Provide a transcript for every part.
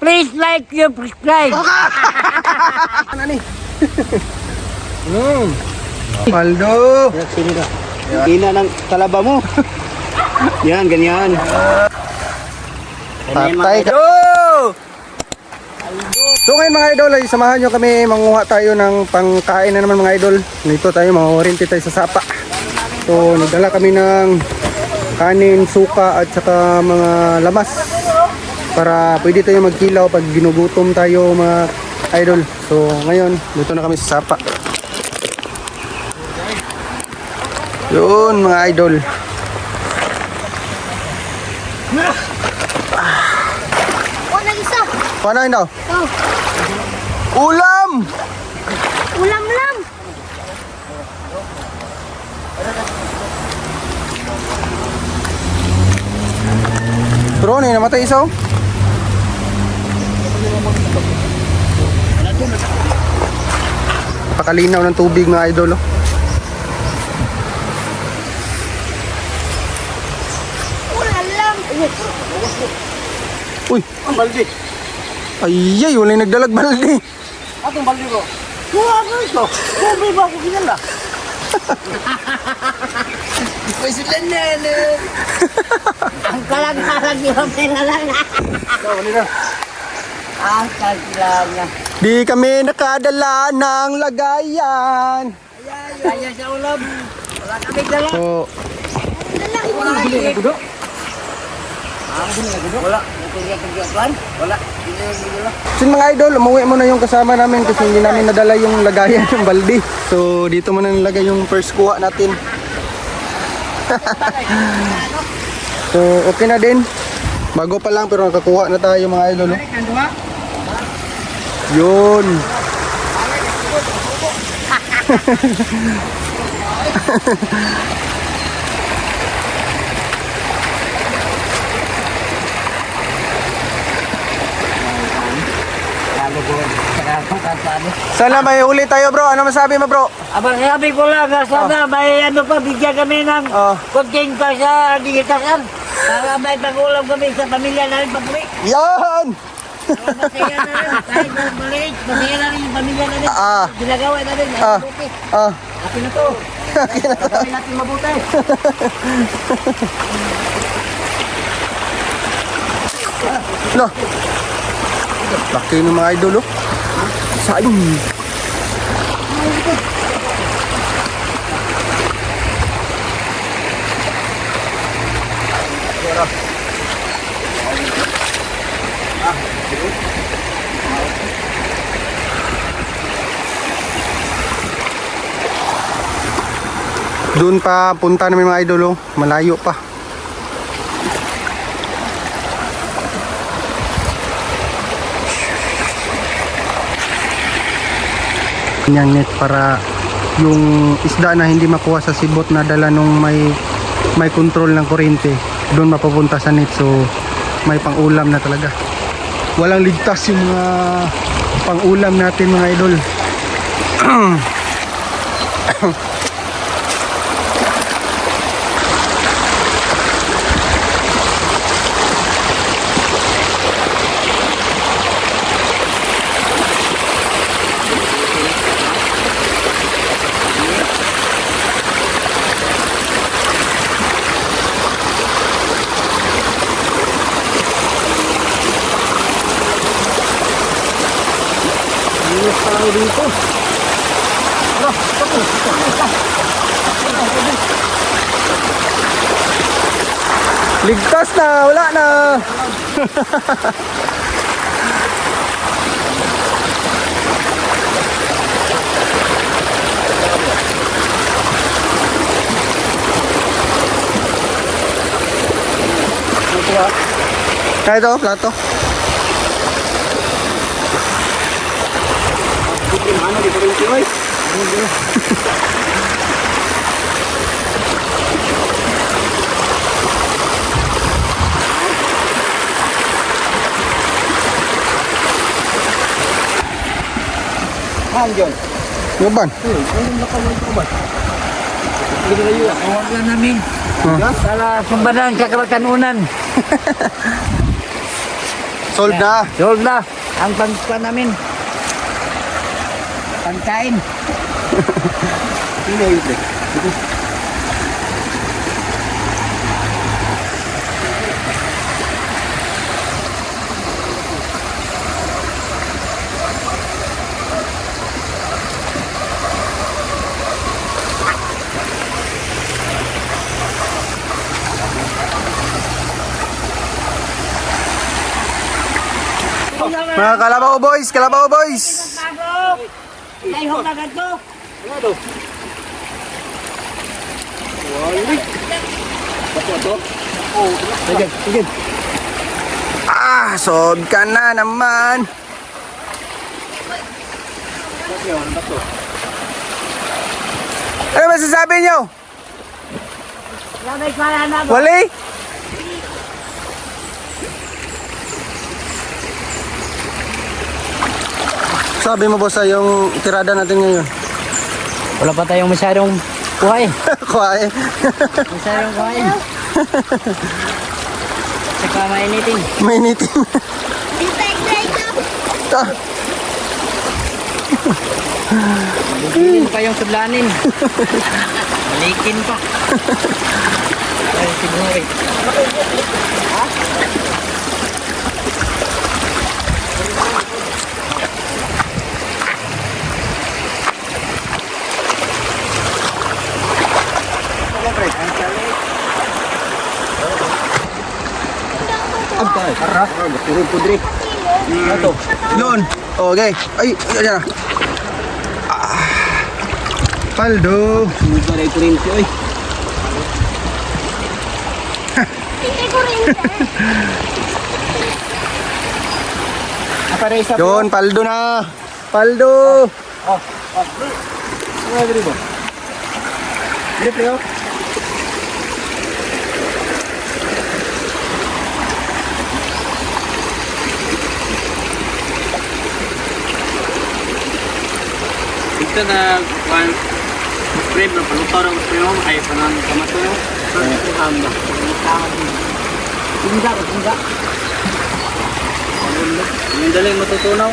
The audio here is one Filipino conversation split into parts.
Please like your subscribe. Ano ni? Paldo. Sino ka? Ina ng talaba mo. Yan, ganyan. Patay ka. So ngayon mga idol, ay samahan nyo kami, manguha tayo ng pangkain na naman mga idol. Nito tayo, mga tayo sa sapa. So nagdala kami ng kanin, suka at saka mga lamas para pwede tayo magkilaw pag ginugutom tayo mga idol. So ngayon, dito na kami sa sapa. Yun mga idol. Isa. Paano yun daw? Oh, Ulam! ulam lang. Pero ano yun, namatay isa oh. Pakalinaw ng tubig mga idol oh. Ulam lang. Uy! Ang baldi. Ay, wala yung nagdalag balde. Atong baldi ko. Kuha ko ito. Kuha ba ako kinala? May sila na. Ang kalag-kalag yung pinalang. Ito, wali na. Ang kalag na. Di kami nakadala ng lagayan. Kaya sa ulam. Wala kami dala. So, Wala. Wala. Wala. sin mga idol, umuwi muna yung kasama namin kasi hindi namin nadala yung lagayan ng balde. So, dito muna nilagay yung first kuha natin. So, okay na din. Bago pa lang pero nakakuha na tayo mga idol. Oh. Yun. Sana may uli tayo bro. Ano masabi mo bro? Abang sabi ko lang, sana may ano pa, bigyan kami ng konting pa sa digitasan. Para may pag-ulam kami sa pamilya namin pag-uwi. Yan! Masaya na rin, kahit na maliit, masaya na rin yung pamilya namin. Ginagawa namin, mabuti. Akin na to. Gagawin natin mabuti. No. Laki ng mga idol oh. Sayang. Doon pa punta namin mga idol oh. Malayo pa. Yung net para yung isda na hindi makuha sa sibot na dala nung may control ng kuryente doon mapupunta sa net, so may pang-ulam na talaga. Walang ligtas yung mga pang-ulam natin mga idol. Ligtas na, wala na. Kaya ito, plato. Ano, di pa rin siya. Hanggang. Ngaban? Awag lang namin. Sala sumbanan sa kabatanunan. Sold na. Sold na. Ang pangkuan namin. Pangkain. Sino yun, pre? Mga Kalabaw boys, Kalabaw boys. Layhok na ganito. Ano? Walik. Bato ito? Oh, sige, sige. Ah, sold ka na naman. Bato. Ano masasabi nyo? Labay pala na ba? Wali? Sabi mo boss yung tirada natin ngayon. Wala pa tayong masyadong kuhay. Kuhay. Masyadong kuhay. Saka mainitin. Mainitin. Ah, Bigilin pa yung sudlanin. Malikin pa. Ay, siguro eh. Agtay. Ara. Baturog po, Dre. Ato. yun. Okay. Ay, yan na. Ah. Paldo. Sunod pa rin ito rin siya, oy. Hindi ko rin. Aparay sa Yun, paldo na. Paldo. Ano Dre ba? Dre, pre, oh. Ito na one frame na palutaw ng frame mo kaya pa nang kamato no. Ito hamba. Tingga ko, tingga. Yung daling matutunaw.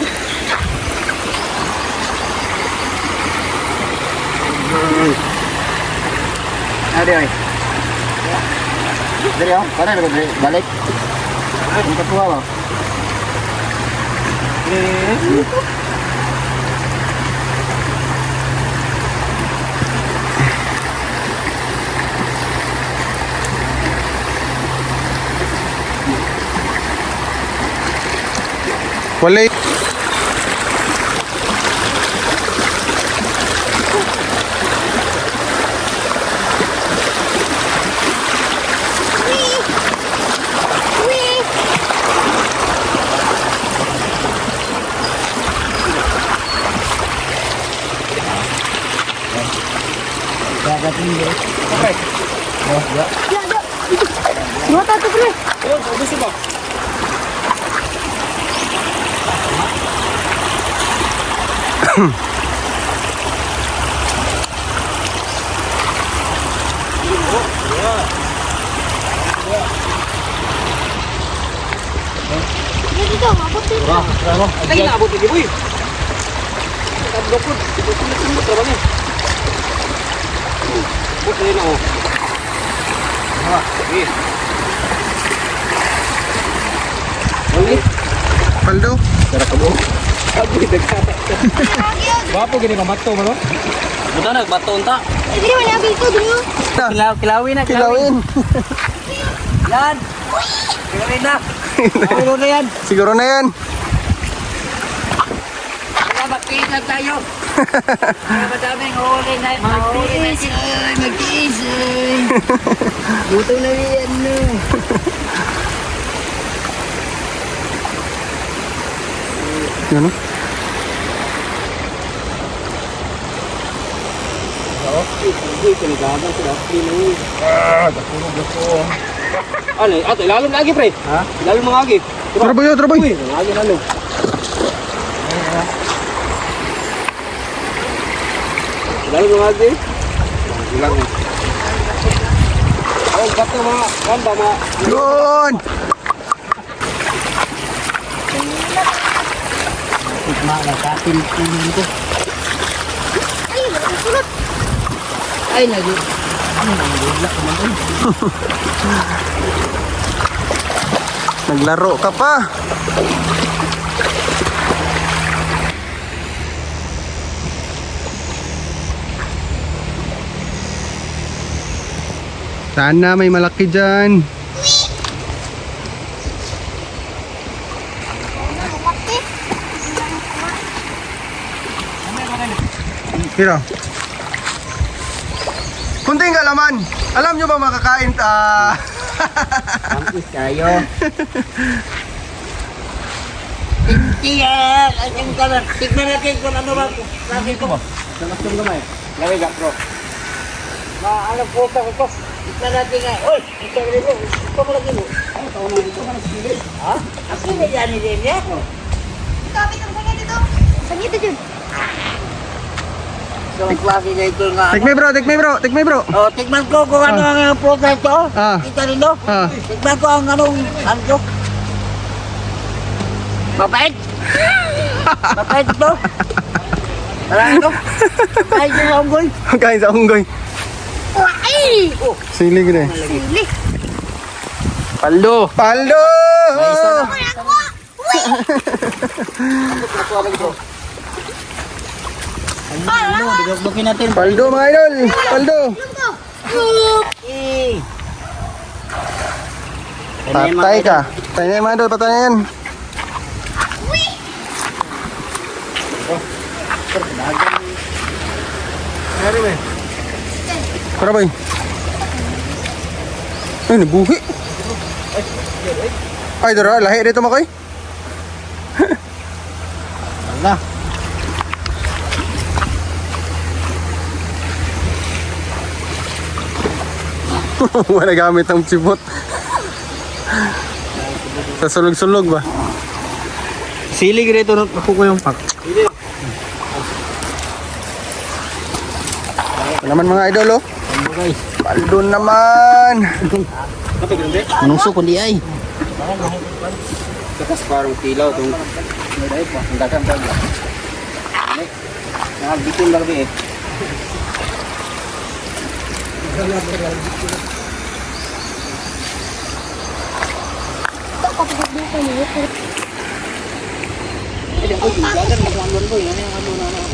Dre, oy. Dre, oh. Para na ko, Dre. Balik. Ang katuwa ba? Wali. Mata tuh, Bre. Dito, mabot dito. Lagi na abot ni boy. Kadlokod, ito sunod tra ba ni? Okay na oh. Ha, sige. Oli, Paldo. tara ka mo. Abi dagkata. Bapo gini pamato mo no? Buta nagbaton ta. Dito man abi ito, dito. Kilawin na, Kilawin. Yan. Kilawin na. Ulo na yan. Siguro na yan. Kaya magkiisag tayo. Kaya madaming huli na. Mag-iisay. Mag-iisay. Buto na yan, no. Yun, no? Hindi ko ni gagang sila. Pinoy. Ano, ato ilalom lagi pre. Ha? Ilalom mga lagi. Traboy, traboy. Uy, lagi lalo. Ilalom mga lagi. Ilang. Oh, bato mga kamba mga. Yun. Makakatin ko. Ay, nagsulot. Ay, lagi. Ano nang bigla ko man. Naglaro ka pa. Sana may malaki dyan. Hiro. Kunting kalaman. Alam nyo ba makakain Kampis kayo. Hindi yan. Ang kalan. Tignan natin kung ano ba. Sabi ko. Namasong gamay. Lagay ka, bro. Ano po ko. Tignan natin nga. Uy! Ito mo rin mo. Ito mo lagi mo. Ano taon na dito? Ano sige? Ha? Ako na yan din yan. Kapit ang sangit ito. Sangit ito dyan. So, ang klase na ito nga. Take me bro. Oh, tignan ko kung ano ang progress ko. Ah. Kita rin do. Ah. Tignan ko ang anong ano. Mapait. Mapait to. Tara ito. Mapait yung onggoy. Kain sa unggoy. Ay! Silig na eh. Sili. Paldo! Paldo! Wala ko. Uy! Ano, digagbukin natin. Paldo mga idol. Paldo. Eh. Patay ka. Patay na yan mga idol. Patay na yan. Tara boy. Ay, nabuhi. Ay, dara. Lahi dito mo koy. Wala. Wala gamit ang sipot. Sa sulog-sulog ba? Silig rito. Ako ko yung pack. Ito naman mga idol oh. Paldo naman. Manuso kundi ay. Tapos parang tilaw itong... Ang dagang dagang. Nakabitin lang eh.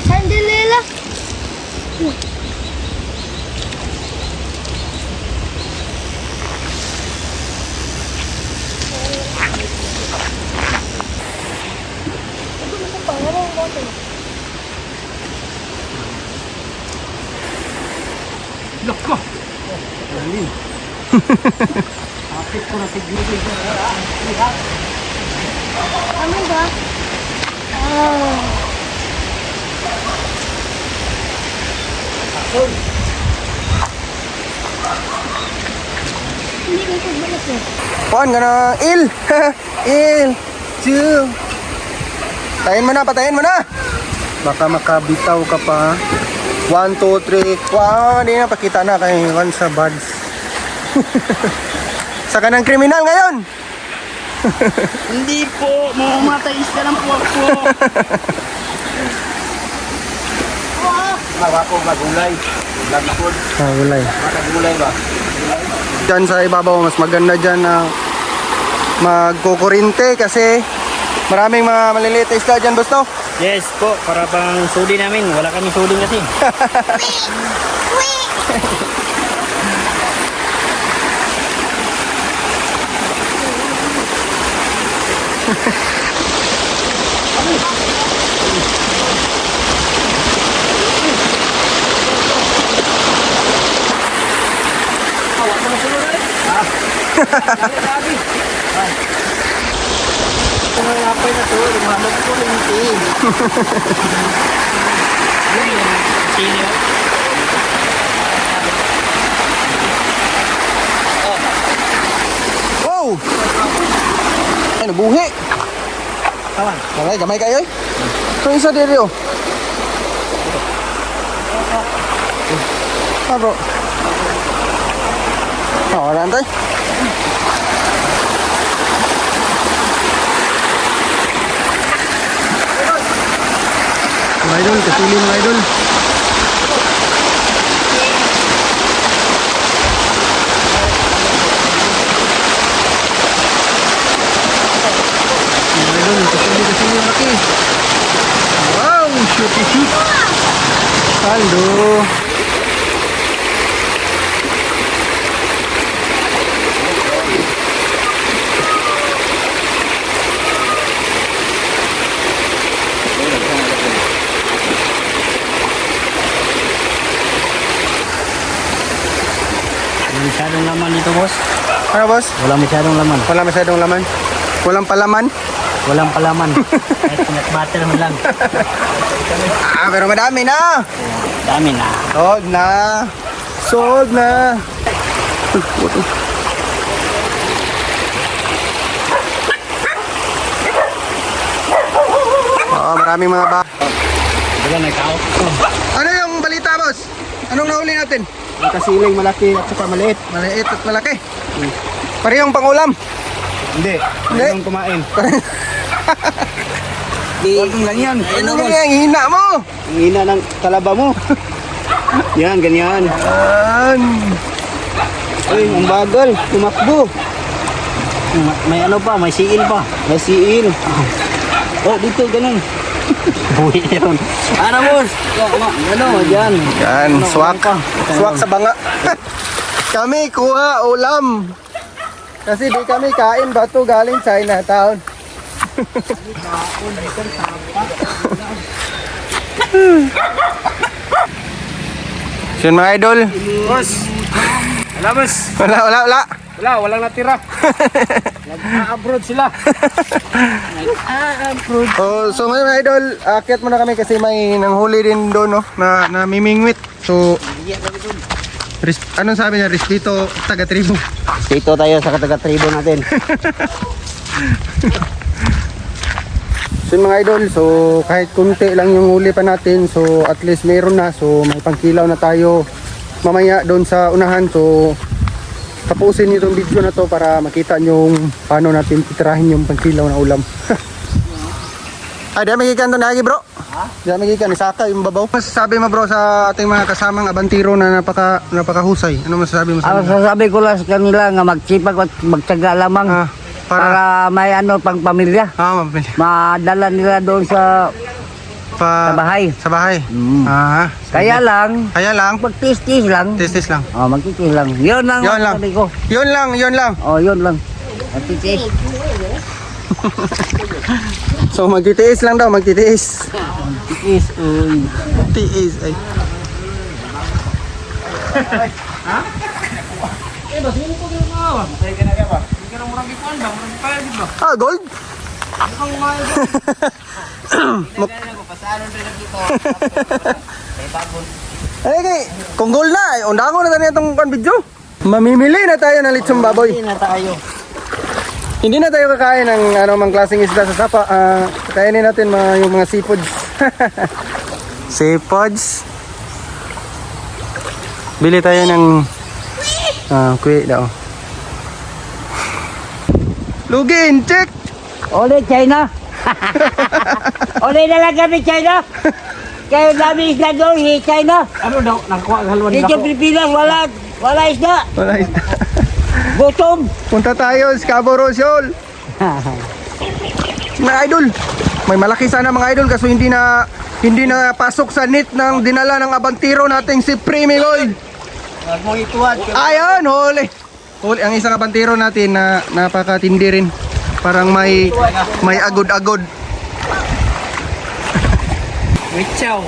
Sandalila. Ano ba? Oh. Hindi ko pagbalas eh. Puan ka na. Il. Il. Chu. Patayin mo na. Baka makabitaw ka pa. 1, 2, 3. Wow, hindi na pakita na kay Juan sa buds. Saka ng kriminal ngayon. Hindi po. Mamamatay isda lang po ako. Mawa ko magulay. Lagpod. Gulay. Magulay ba? Diyan sa ibabaw, mas maganda dyan na magkukurinte kasi maraming mga maliliit na isda dyan, Busto. Yes po, para pang sudi namin. Wala kami sudi kasi. Napay na to. Lumalog ko rin ito. Sino? Wow! Ay, nabuhi. Kawan. Gamay kayo eh. Ito isa diri oh. Ah bro. Wala antay. Mga idol, kasili mga idol. Mga idol, kasili yung laki. Wow, shoot. Halo. Wala masyadong laman dito, boss. Ano boss? Wala masyadong laman. Wala masyadong laman. Walang palaman. Walang palaman. Kahit peanut butter mo lang. Pero madami na. Dami na. Sold na. Sold na. Oo, maraming mga ba. Wala na ikaw. Ano yung balita, boss? Anong nahuli natin? Yung kasiling malaki at saka maliit. Maliit at malaki. Parehong pangulam. Hindi. Hindi. Hindi kumain. Huwag lang yan. Ano yung hina mo? Ang hina ng talaba mo. Yan, ganyan. Yan. Ay, ang bagal. Tumakbo. May ano pa, may siil pa. May siin. Oh, dito, ganun. Buhi yun. Ano, boss? Ano, dyan. Yan, swak. Swak sa banga. Kami kuha ulam. Kasi di kami kain bato galing Chinatown. Yun mga idol. Boss. Wala, boss. Wala. Walang natira. Nag-abroad sila. So ngayon mga idol, akyat muna kami kasi may nanghuli din doon no, na mimingwit. So anong sabi niya? Respeto taga-tribo. Dito tayo sa kataga-tribo natin. So yun mga idol, so kahit kunti lang yung huli pa natin, so at least meron na, so may pangkilaw na tayo mamaya doon sa unahan. So tapusin niyo itong video na to para makita nyo yung paano natin titirahin yung pangkilaw na ulam. Ay, di magikan to nagi bro. Di magikan, isaka yung babaw. Masasabi mo bro sa ating mga kasamang abantiro na napakahusay? Ano masasabi mo sa Ang kanila? sasabi ko lang sa kanila nga magsipag at magtyaga lamang para may ano pang pamilya. mabili. Madala nila doon sa bahay. Sa bahay. Mm. Sige. Kaya lang, pagtis-tis lang. Tis lang. Oh, magtitis lang. Yun lang Yun ang lang. sabi ko. Yun lang. Oh, yun lang. Magtitis. So magtitiis lang daw, magtitiis. Magtitis. Uy. Tiis ay. Gold? Ay, kung gold na, undangon na tayo itong video. Mamimili na tayo ng litsong baboy. Hindi na tayo. Hindi na tayo kakain ng mang klaseng isda sa sapa. Kakainin natin yung mga seafoods. Seafoods. Bili tayo ng kuwi daw. Lugin, check! Ole, China. Ole na lang kami, China. Kayo namin isla doon, China. Ano daw? Nakakuha ang halwan Dito Pilipinas, wala isda. Wala isda. Gutom. Punta tayo sa Scarborough Shoal. Mga idol, may malaki sana mga idol kaso hindi na pasok sa net ng dinala ng abantiro nating si Primi Lloyd. Huwag mong ituwad. Ayun, huli. Ang isang abantiro natin na napakatindi rin. Parang may agod-agod. Richaw.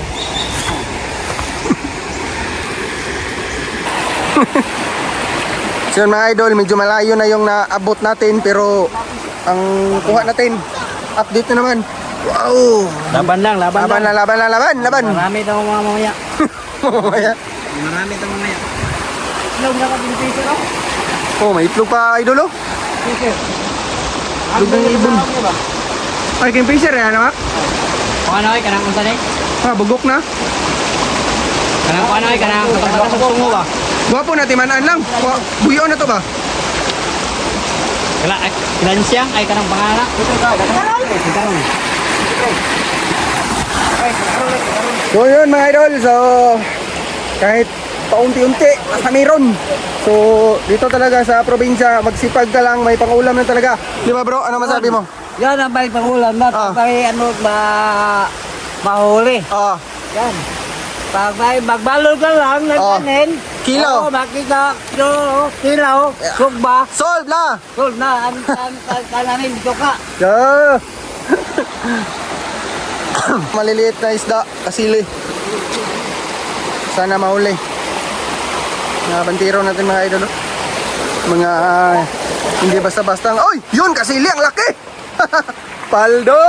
So yun mga idol, medyo malayo na yung naabot natin pero ang kuha natin, update na naman. Wow! Laban lang. Laban! Marami daw mga mamaya. Mamaya. Marami daw mamaya. Ilang na ka pinipisa no? Oh, may itlog pa idol oh. Itlog ng ibon. Ay, king fisher yan naman. Kung ano ay, kanang unsa day? Bugok na. Kanang kung ano ay, kanang katas sa sungo ba? Gwapo na, timanaan lang. Buyo na to ba? Kilan siya? Ay, kanang pangana. Ito ka, So yun mga idol, so kahit paunti-unti basta meron. So dito talaga sa probinsya, magsipag ka lang, may pangulam na talaga. Di ba bro? Ano masabi mo? Yan ang balik pangulam na. May ano, mahuli. Yan. Pag may magbalol ka lang ng kanin. Kilo. Makita, kilo, sugba. Solve na! Solve na, ang kananin, dito ka. Yeah. Maliliit na isda, kasili. Sana mahuli. Mga bantiro natin mga idol. Mga hindi basta-basta. Oy, yun kasili, ang laki. Paldo!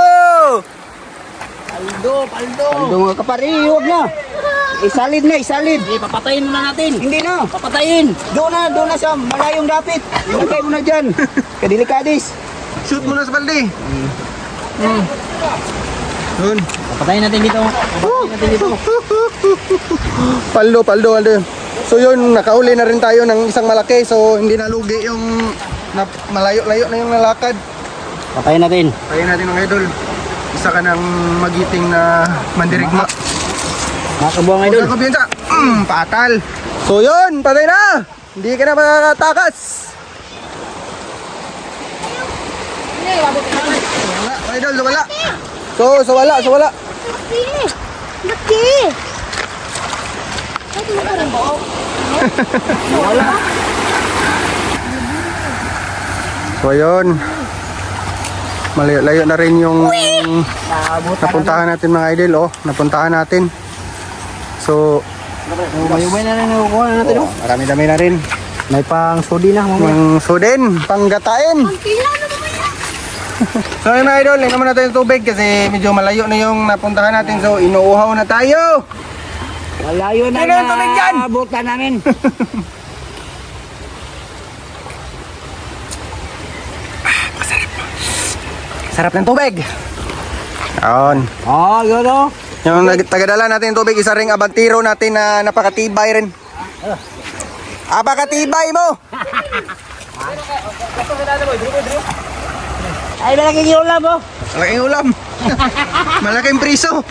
Paldo mga kapari, huwag na. Isalid na, isalid. Papatayin muna natin. Hindi na. Papatayin. Doon na sa malayong dapit. Ilagay mo na dyan. Kadelikadis. Shoot mo na sa balde. Yun. Papatayin natin dito. Paldo. So yun, nakauli na rin tayo ng isang malaki. So hindi nalugi yung malayo-layo na yung nalakad. Papatayin natin. Patayin natin mga idol. Isa ka ng magiting na mandirigma. Makabuang idol. Kumpiyansa. Patal. So yun, patay na. Hindi ka na makakatakas. Wala, idol, wala. So wala. Laki! So yun. Malayo na rin yung napuntahan natin mga idol. Napuntahan natin. So Mayubay na rin nakukuha natin. marami-dami na rin. May pang sudi na. Yung sudin, panggatain. So yun mga idol, naman natin yung tubig kasi medyo malayo na yung napuntahan natin. So inuuhaw na tayo. Malayo na Ano yung tubig dyan? abutan namin. Sarap ng tubig. Yun. Yun o. Yung tagadala natin yung tubig, isa ring abantiro natin na napakatibay rin. Apakatibay mo! Ay, malaking ulam mo. Malaking ulam. Malaking priso.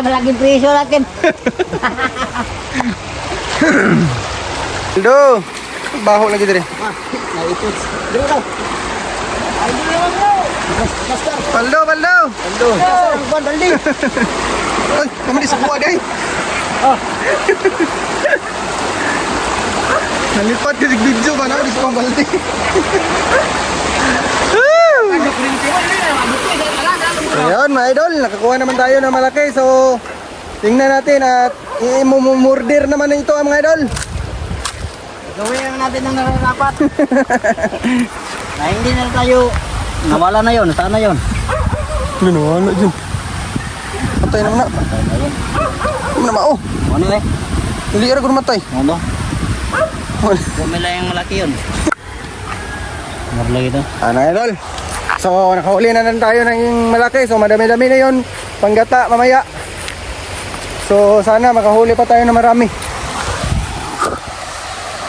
Malaking presyo natin. Aldo, baho lagi diri. Paldo. Ay, kami sa kuha day. Nalipat ka sig video ba na di sa balde. Ayun mga idol, nakakuha naman tayo ng malaki. So, tingnan natin at imumurder naman ito mga idol. Gawin lang natin ang nararapat. Na hindi na tayo. Nawala na yun. Saan na yun? Nawala dyan. Patay naman na. Ano naman oh. Ano eh? Hindi ka rin matay. Ano? Bumila yung malaki yun. Marla ito. Ano idol? So nakahuli na rin tayo ng malaki. So madami-dami na yun. Panggata mamaya. So sana makahuli pa tayo na marami.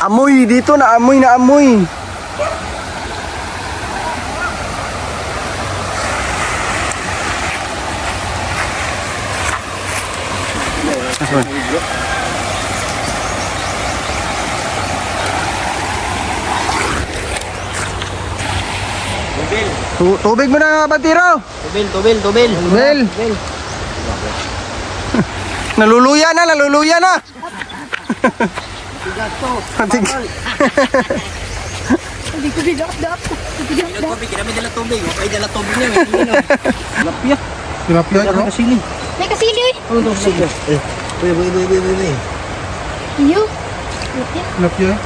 Amoy dito na amoy. Tubig mo na Bantiro. Tubil. Bel. Naluluya na. Patig. Kami dala tubig. Okay, dala tubig niya. Lapya. Tilapia bro. Kasili. May kasili eh. Ano ito kasili? Uy. Iyo. Tilapia.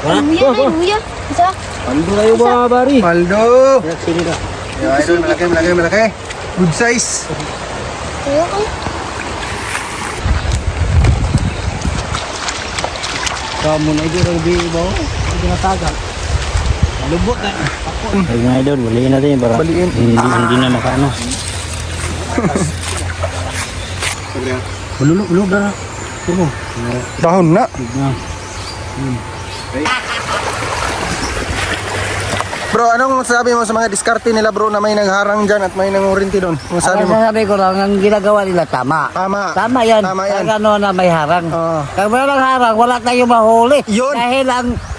Luya. Isa. Paldo tayo ba, Bari? Paldo. Kasili na. Yeah, idol, malaki. Good size. Ayaw ko. Kamu na ito ang bibo. Hindi natagal. Lubot na. Ay mga idol, baliin natin para Baliin. hindi na makaano. Ulog na. Tumo. Dahon na. Bro, anong sabi mo sa mga diskarte nila bro na may nagharang dyan at may nangurinti doon? Anong sabi mo? Sabi ko lang, ang ginagawa nila tama. Tama. Tama yan. Tama yan. Pag ano na may harang. Oo. Pag walang harang, wala tayong mahuli. Yun. Dahil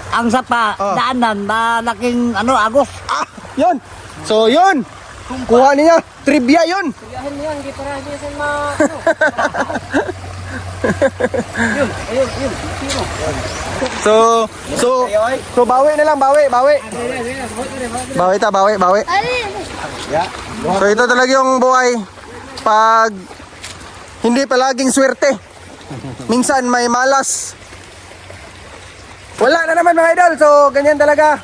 ang sapa, Oo. daanan, malaking agos. Ah, yun. So, yun. Kuha niya. Trivia yun. So bawi na lang, bawi. Bawi. So ito talaga yung buhay pag hindi palaging swerte. Minsan may malas. Wala na naman mga idol. So ganyan talaga.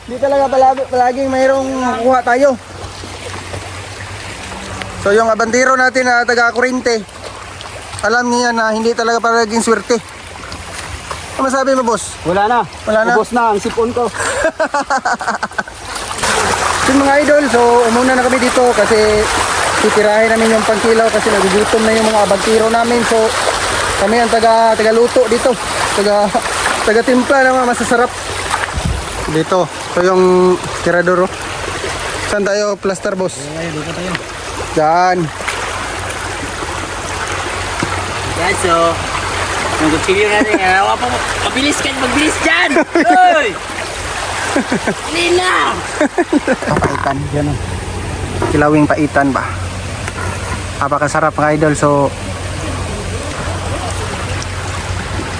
Hindi talaga palaging mayroong makuha tayo. So yung abandero natin na taga Corinte, alam niya na hindi talaga palaging swerte. Ano masabi mo, boss? Wala na. Wala na? Ubos na ang sipon ko. So mga idol, so umuna na kami dito kasi titirahin namin yung pangkilaw kasi nagugutom na yung mga abantiro namin. So kami ang taga-luto dito. Taga-timpla ng mga masasarap. Dito. So yung tirador. Saan tayo plaster, boss? Dito tayo. Diyan. Guys, so, yung kutsilyo natin, awa pa mo. Mabilis dyan! Uy! Lina! Paitan. Yan o. Kilawing paitan ba? Napakasarap mga idol. So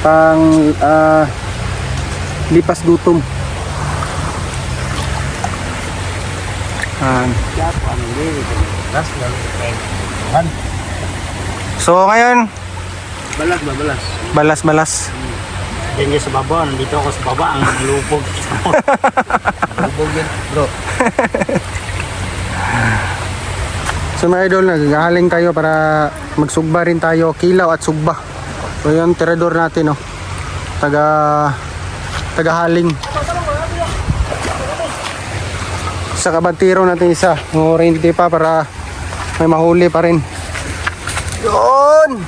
pang lipas gutom. So ngayon balas. Diyan niya sa baba, nandito ako sa baba, ang lupog. Lupog yan, bro. So mga idol, naghahaling tayo para magsugba rin tayo, kilaw at sugba. So yung tirador natin, tagahaling. Sa kabantiro natin isa, ngurinti pa para may mahuli pa rin. Yun!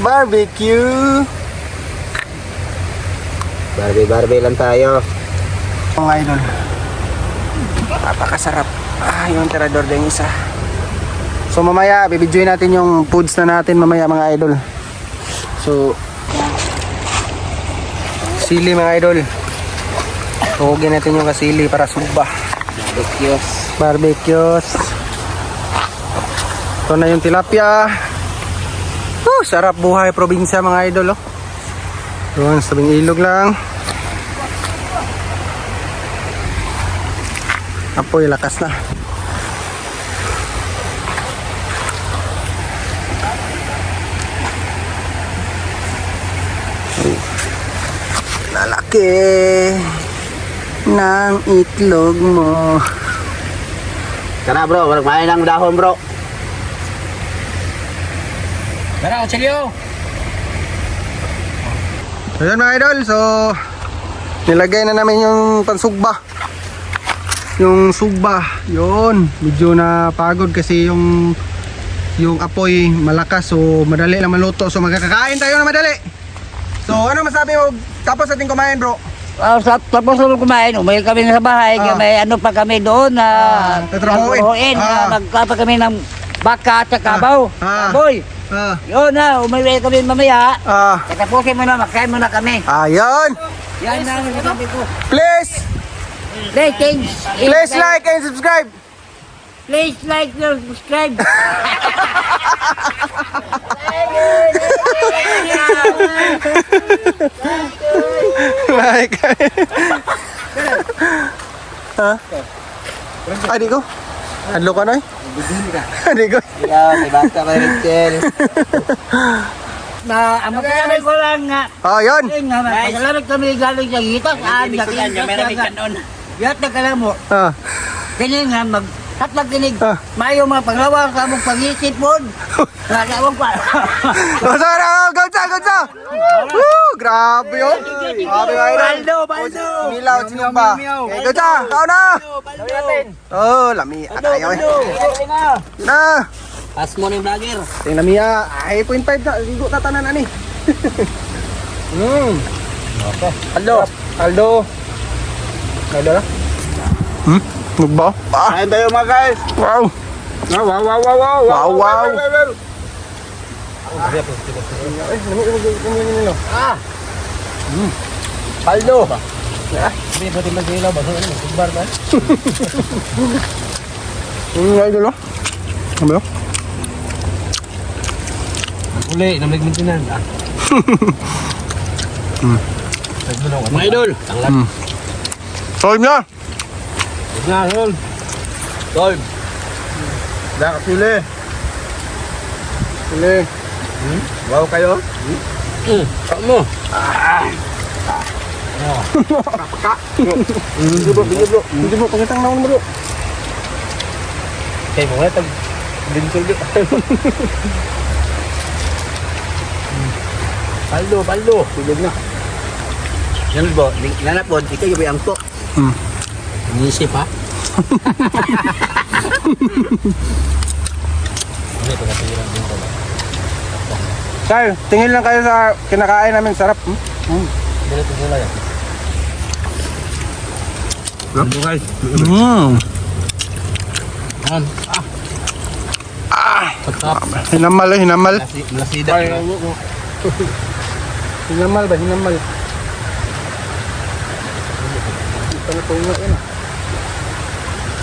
Barbecue! Barbie lang tayo. Mga idol, napakasarap. Yung tirador din isa. So mamaya, bibidyoin natin yung foods na natin mamaya mga idol. So, sili mga idol. Tuhugin natin yung kasili para sugba. Barbecues. Ito na yung tilapia. Sarap buhay probinsya mga idol. Doon sa tabing ilog lang. Apoy lakas na. Lalaki ng itlog mo. Tara bro, magmain ng dahon bro. Tara, kutsilyo! So yun mga idol, so nilagay na namin yung pansugba. Yung sugba, yun. Medyo na pagod kasi yung apoy malakas, so madali lang maluto. So magkakain tayo na madali. So ano masabi mo tapos ating kumain bro? Tapos nung kumain, umail kami sa bahay, may ano pa kami doon na tatrabuhin. magkapa kami ng baka at kabaw. Kaboy. Yun na, umail kami mamaya. Katapusin mo na, makain mo na kami. Ayun. Yan na, sabi ko. Please like and subscribe. Please like and subscribe. Like. Adik ko? Adlo ka na eh? Adik ko? Basta pa rin Chel. Ang magkakamay ko lang nga. Yun. Pagkalamit kami galing sa hitas. Maraming kanon. Yat na ka mo. Kanya nga tatlag tinig. Mayo mga panglawa sa mong pag-isip po. Nagawag pa. Gawsa! Woo! Grabe yun. Grabe nga yun. Baldo! Milaw, sinumba. Gawsa, kao na! Lami. Atayo eh. Na! Pas mo ni vlogger. Ting lami ay 0.5 na. Ligo tatanan ani. Idol ah. Nagbaw. Kain tayo mga guys. Wow. Wow. Paldo. Hindi, pati mag-ilaw ba? Magbar ba? Idol ah. Ano ba? Uli, namig mintinan. Mga idol. Solve na. Nga, Rol. Tol. Dakasili. Sili. Wow kayo. Kamu. Hindi mo, pangitang naon mo bro. Kaya mo nga, tag-dinsol di. Paldo. Tulog na. Yan po. Nanapod. Ikaw yung bayang to. Inisip ha. Sir, tingin lang kayo sa kinakain namin. Sarap. Dito sila yan. Ano guys? Hinamal eh, hinamal. Malasida. Hinamal ba, hinamal. Ito na po nga yun.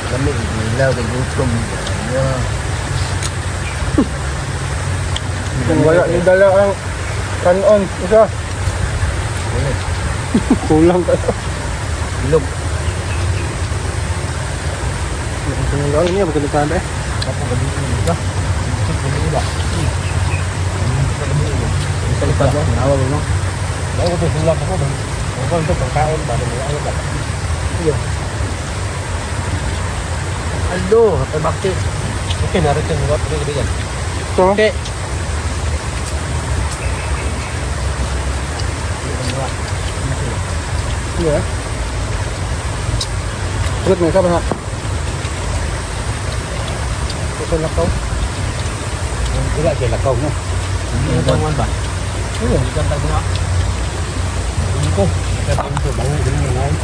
Kami, ilaw, gutom. Kung wala ni dala ang kanon, isa. Kulang kayo. Ilog. Ang lang niya, magkalitan eh. Bago ito sila ako. Bago ito pagkain ba? Ano ba? Aldo. Ay bakit? Okay, narito yung mga pagkakibigan. So, Okay. yeah. Ulit may sabi ha. Ito na to. Wala, kaya lakaw mo. Ano ba naman ba? Hindi ka tayo nga. Hindi ko. Kaya ito, bango, ganun yung ngayon.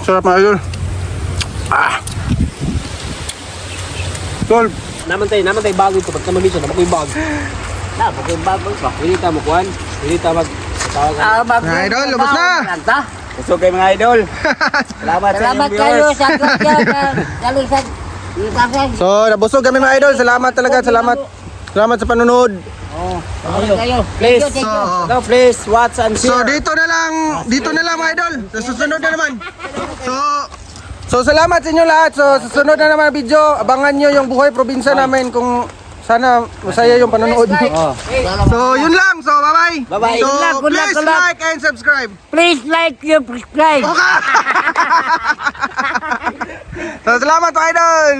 Sarap mga idol. Sol, Naman tayo bago ito. Pagka mabisa, naman ko yung bago. Naman ko yung bago pa. Hindi tayo makuhan. Hindi tayo mga idol, lubos na. Kusog kayo mga idol. Salamat sa inyong viewers. sa galing sa ibangay. So, nabusog kami mga idol. Salamat talaga, salamat. Salamat sa panunod. Kayo. Please. Thank you. No, please watch and So, share. dito na lang mga idol. Sa susunod na naman. So salamat sa inyo lahat. So, sa susunod na naman video, abangan nyo yung buhay probinsya namin kung sana masaya yung panonood. So, yun lang. So, bye-bye. Bye-bye. So, Good luck, please good luck. like and subscribe. Please like your subscribe. So, salamat mga idol.